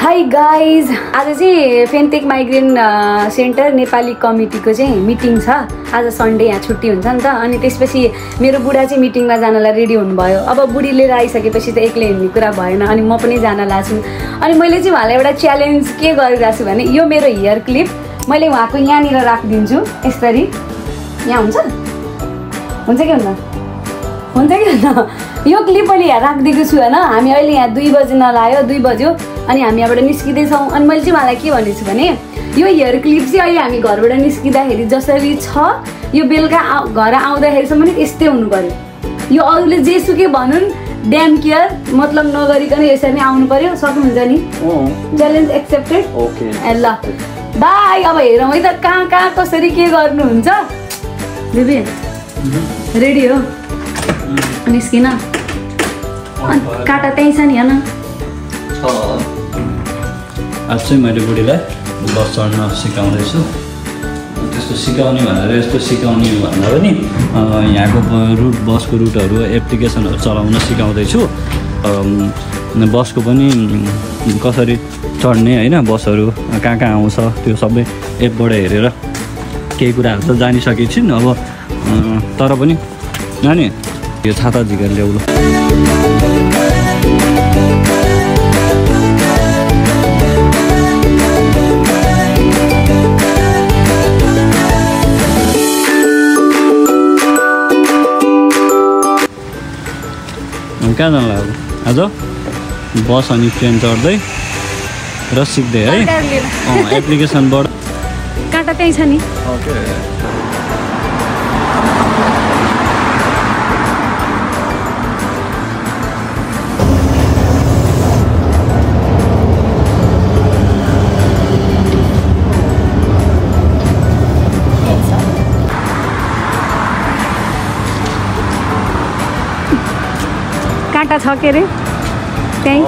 Hi guys, आज चाहिँ फेन्टेक migraine centre Nepali कमिटीको चाहिँ मिटिङ छ। आज सन्डे यहाँ छुट्टी हुन्छ नि त। अनि त्यसपछि मेरो बुढा चाहिँ मिटिङमा जानलाई रेडी हुनुभयो। अब बुढी लिएर आइसकेपछि त एक्लै हिँड्ने कुरा भएन, अनि म पनि जान लाग्छु। अनि मैले चाहिँ उहाँलाई एउटा च्यालेन्ज के गरिरहेको छु भने यो मेरो हेयर क्लिप मैले उहाँको यहाँनिर राखिदिन्छु। यसरी यहाँ हुन्छ हुन्छ कि हुन्न हुन्छ कि हुन्न यो क्लिप मैले यहाँ राखिदिएको छु होइन। हामी अहिले यहाँ 2 बज्न लाग्यो, 2 बज्यो अनि हामी यहाँबाट निस्किँदैछौँ। अनि मैले चाहिँ उहाँलाई के भनेको छु भने यो हेयर क्लिप चाहिँ अहिले हामी घरबाट निस्किँदाखेरि जसरी छ यो बेलुका घर आउँदाखेरिसम्म पनि यस्तै हुनु पर्यो। यो अरूले जेसुकै भनुन् ड्याम केयर मतलब नगरिकन यसरी नै आउनु पर्यो। सक्नुहुन्छ नि? Challenge accepted. ओके ल बाई। अब हेरौँ है त कहाँ कहाँ कसरी के गर्नुहुन्छ। बेबी रेडी हो? निस्किन काटा त्यहीँ छ नि होइन। आज चाहिँ मैले बुढीलाई बस चढ्न सिकाउँदैछु। त्यस्तो सिकाउने भनेर यस्तो सिकाउने भन्दा पनि यहाँको बसको रुटहरू एप्लिकेसनहरू चलाउन सिकाउँदैछु। बसको पनि कसरी चढ्ने होइन, बसहरू कहाँ कहाँ आउँछ त्यो सबै एपबाट हेरेर केही कुराहरू त जानिसकेको छु। अब तर पनि नानी यो छाता झिकेर ल्याउनु। कहाँ जानु लाग्यो आज? बस अनि ट्रेन चढ्दै र सिक्दै है। एप्लिकेसनबाट काटा त्यहीँ छ नि। काटा छ के अरे त्यहीँ।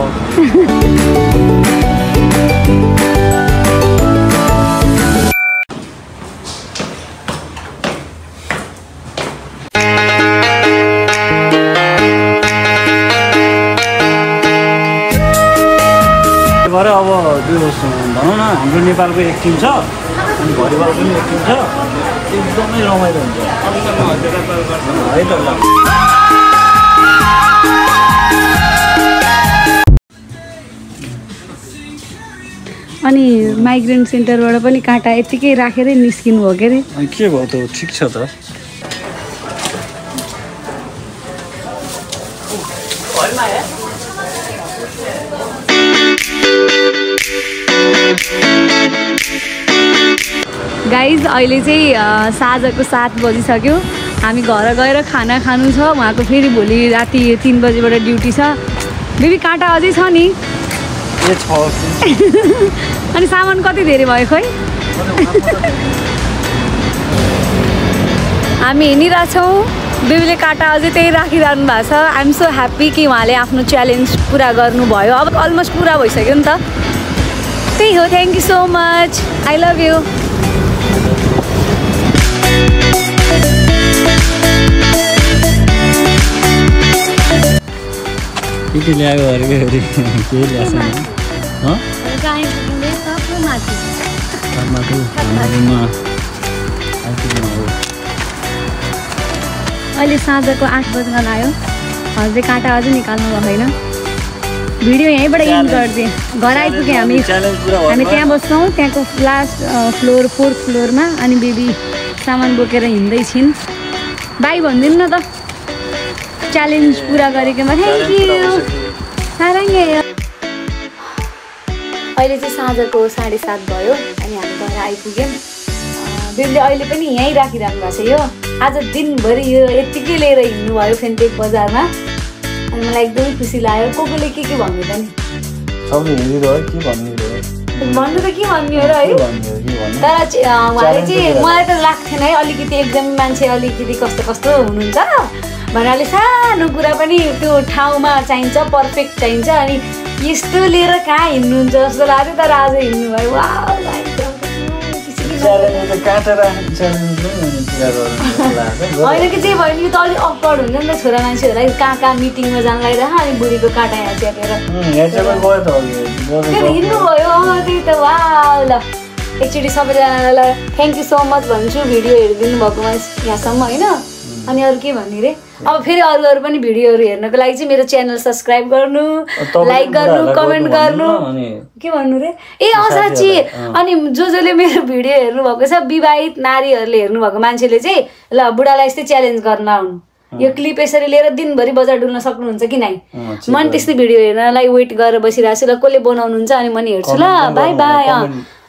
अब त्यो भनौँ न हाम्रो नेपालको एक टिम छ अनि भलिबल पनि एक टिम छ। एकदमै रमाइलो हुन्छ है त। अनि माइग्रेन सेन्टरबाट पनि काँटा यत्तिकै राखेरै निस्किनु हो के अरे? के भयो त? ठिक छ त। गाइज अहिले चाहिँ साँझको 7 बजिसक्यो। हामी घर गएर खाना खानु छ। उहाँको फेरि भोलि राति 3 बजीबाट ड्युटी छ। बेबी काँटा अझै छ नि? अनि सामान कति धेरै भयो खोइ? हामी हिँडिरहेछौँ। बेबीले काँटा अझै त्यही राखिरहनु भएको छ। आइ एम सो ह्याप्पी कि उहाँले आफ्नो च्यालेन्ज पुरा गर्नुभयो। अब अलमोस्ट पुरा भइसक्यो नि त। त्यही हो। Thank you so much. I love you. के ल्यायो अरे के ल्याएको अहिले साँझको 8 बज्न लाग्यो। हजुरले काँटा अझै निकाल्नु भएको छैन। भिडियो यहीँबाट एन्ड गरिदिएँ। घर आइपुग्यौँ हामी त्यहाँ बस्छौँ। त्यहाँको लास्ट फ्लोर 4th फ्लोरमा। अनि बेबी सामान बोकेर हिँड्दै छिन्। बाई भनिदिनु न त। च्यालेन्ज पुरा गरेकोमा थ्याङ्क यू। सारङ्गे। अहिले चाहिँ साँझको 7:30 भयो अनि हामी घर आइपुग्यौँ। बेबीले अहिले पनि यहीँ राखिराख्नु भएको छ। यो आज दिनभरि यो यत्तिकै लिएर हिँड्नुभयो फेन्टेक बजारमा। अनि मलाई एकदमै खुसी लाग्यो। कोले के भन्नु त नि? भन्नु त के भन्ने हो र है। तर उहाँले चाहिँ मलाई त लाग्थेन है अलिकति एकदम मान्छे अलिकति कस्तो कस्तो हुनुहुन्छ भन्नाले सानो कुरा पनि त्यो ठाउँमा चाहिन्छ, पर्फेक्ट चाहिन्छ। अनि यस्तो लिएर कहाँ हिँड्नुहुन्छ जस्तो लाग्थ्यो। तर आज हिँड्नुभयो। वाउ किसिम च्यालेन्ज काटेर च्यालेन्ज होइन कि त्यही भयो नि त अलिक अकवर्ड हुन्छ नि त छोरा मान्छेहरूलाई कहाँ मिटिङमा जान लागिरहेको अनि बुढीको काँटा यहाँ च्यापेर हिँड्नु भयो त्यही त वा ल एकचोटि सबैजनालाई थ्याङ्क यू सो मच भन्छु भिडियो हेरिदिनु भएकोमा यहाँसम्म होइन अनि अरू के भन्ने रे अब फेरि अरू पनि भिडियोहरू हेर्नको लागि चाहिँ मेरो च्यानल सब्सक्राइब गर्नु लाइक गर्नु कमेन्ट गर्नु के भन्नु रे ए साँच्ची अनि जसले मेरो भिडियो हेर्नु भएको छ विवाहित नारीहरूले हेर्नु भएको मान्छेले चाहिँ ल बुढालाई यस्तै च्यालेन्ज गर्न आउनु यो क्लिप यसरी लिएर दिनभरि बजार डुल्न सक्नुहुन्छ कि नै म नि त्यस्तै भिडियो हेर्नलाई वेट गरेर बसिरहेको छु ल कसले बनाउनुहुन्छ अनि म नि हेर्छु ल बाई बाई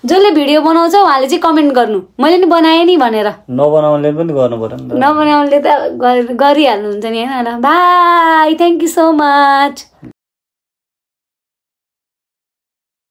जसले भिडियो बनाउँछ उहाँले चाहिँ कमेन्ट गर्नु मैले नि बनाएँ नि भनेर नबनाउनेले पनि गर्नु पर्यो नि नबनाउनेले त गरिहाल्नुहुन्छ नि होइन ल by thank you so much